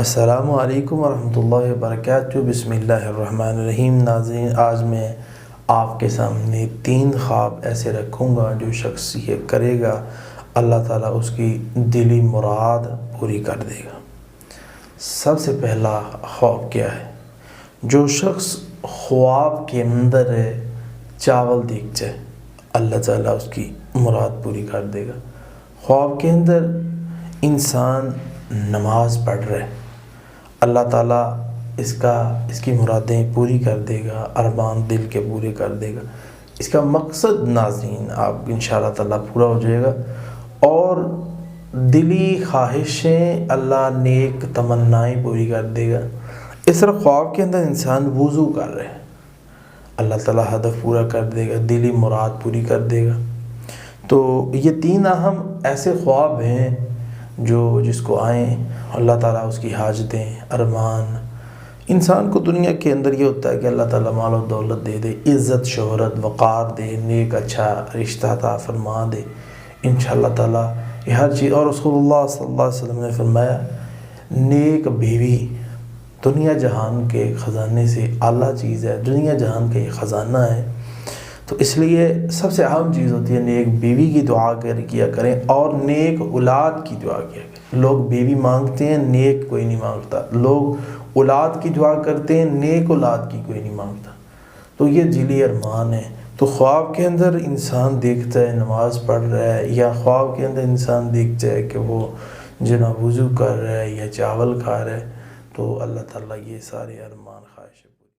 السلام علیکم ورحمۃ اللہ وبرکاتہ۔ بسم اللہ الرحمن الرحیم۔ ناظرین، آج میں آپ کے سامنے 3 خواب ایسے رکھوں گا جو شخص یہ کرے گا اللہ تعالیٰ اس کی دلی مراد پوری کر دے گا۔ سب سے پہلا خواب کیا ہے؟ جو شخص خواب کے اندر چاول دیکھ جائے اللہ تعالیٰ اس کی مراد پوری کر دے گا۔ خواب کے اندر انسان نماز پڑھ رہے اللہ تعالیٰ اس کی مرادیں پوری کر دے گا، ارمان دل کے پورے کر دے گا۔ اس کا مقصد ناظرین آپ انشاءاللہ تعالیٰ پورا ہو جائے گا، اور دلی خواہشیں اللہ نیک تمنائیں پوری کر دے گا۔ اس طرح خواب کے اندر انسان وضو کر رہے ہیں اللہ تعالیٰ ہدف پورا کر دے گا، دلی مراد پوری کر دے گا۔ تو یہ 3 اہم ایسے خواب ہیں جو جس کو آئیں اللہ تعالیٰ اس کی حاجتیں، ارمان۔ انسان کو دنیا کے اندر یہ ہوتا ہے کہ اللہ تعالیٰ مال و دولت دے دے، عزت شہرت وقار دے، نیک اچھا رشتہ عطا فرما دے انشاءاللہ تعالیٰ یہ ہر چیز۔ اور رسول اللہ صلی اللہ علیہ وسلم نے فرمایا نیک بیوی دنیا جہان کے خزانے سے اعلیٰ چیز ہے، دنیا جہان کا یہ خزانہ ہے۔ تو اس لیے سب سے اہم چیز ہوتی ہے نیک بیوی کی دعا کیا کریں، اور نیک اولاد کی دعا کیا کریں۔ لوگ بیوی مانگتے ہیں، نیک کوئی نہیں مانگتا۔ لوگ اولاد کی دعا کرتے ہیں، نیک اولاد کی کوئی نہیں مانگتا۔ تو یہ دلی ارمان ہے۔ تو خواب کے اندر انسان دیکھتا ہے نماز پڑھ رہا ہے، یا خواب کے اندر انسان دیکھتا ہے کہ وہ جناب وضو کر رہا ہے یا چاول کھا رہا ہے، تو اللہ تعالیٰ یہ سارے ارمان